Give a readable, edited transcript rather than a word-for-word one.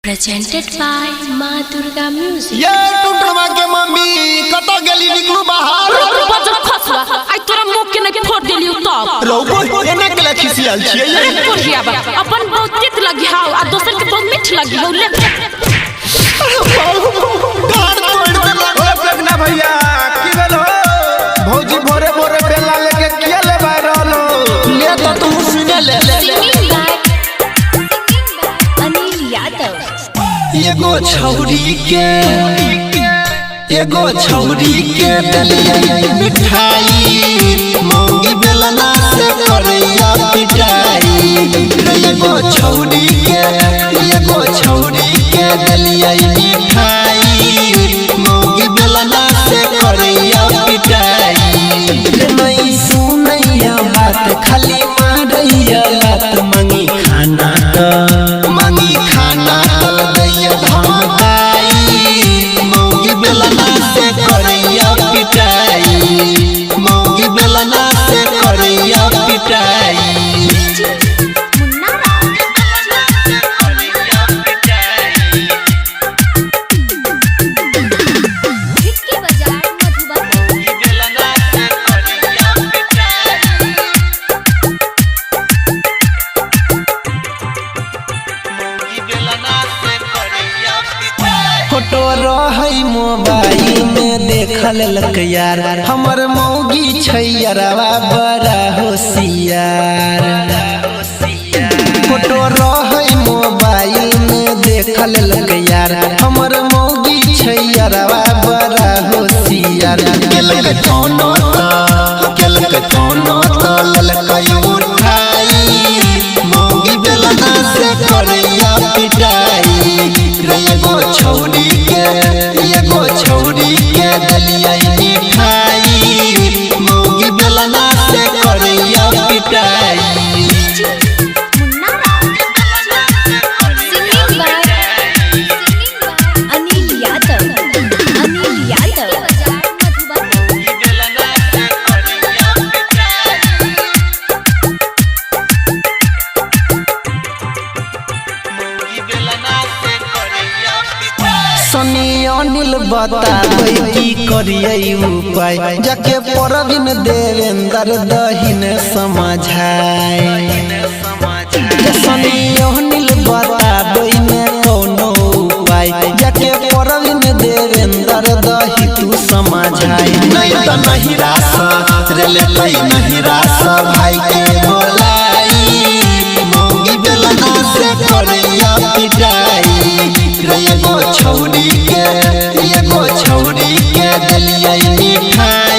Presented by माँ Durga music. ये टुटवा के मम्मी कतो गेली निकलू बाहर बजर खसवा आई तोरा मुंह के नहीं फोड़ देलियो तब रौबो एने के ले खिसियाल छियै अरे कोरिया बा अपन बहुत तीत लगी हाउ आ दोसर के बहुत मीठ लगी हो ले गार तोड़ दे ओ प्रज्ञा भैया की भेल हो भौजी भोरे भोरे बेला लेके किया ले रहल हो ले तो तू सुने ले अनिल यादव। एगो छौरी के दलिया मिठाई मौगी बेलना से करैया पिटाई एगो छौरी के दलिया मिठाई मौगी बेलना से करैया पिटाई नहीं सुनैया बात खाली मारैया लात मांगी खाना दैया धमकाई मौगी बेलना से करैया पिटाई मौगी बेलना से करैया पिटाई फोटो रहै मोबाइल में देखल लक यार हमर मौगी छैयरवा बड़ा होशियार फोटो रहै मोबाइल में देखल लक यार हमर मौगी छैयरवा बड़ा होशियार केलक कोनो तो ललकै उठाई मौगी बेलना से करैया पिटाई एगो छौरी के दलिया मिठाई मौगी बेलना से करैया पिटाई अनिल यादव। सनी अनिल बताबै की करियै उपाय जाके परवीन देवेंद्र दहिन समझाय सनी अनिल बताबै में कोनो उपाय जाके परवीन देवेंद्र दहि तू समझाय नहीं तो नहीं रासा भाई के बोलाई मौगी बेलना से करैया पिटाई एगो छौरी के दलिया मिठाई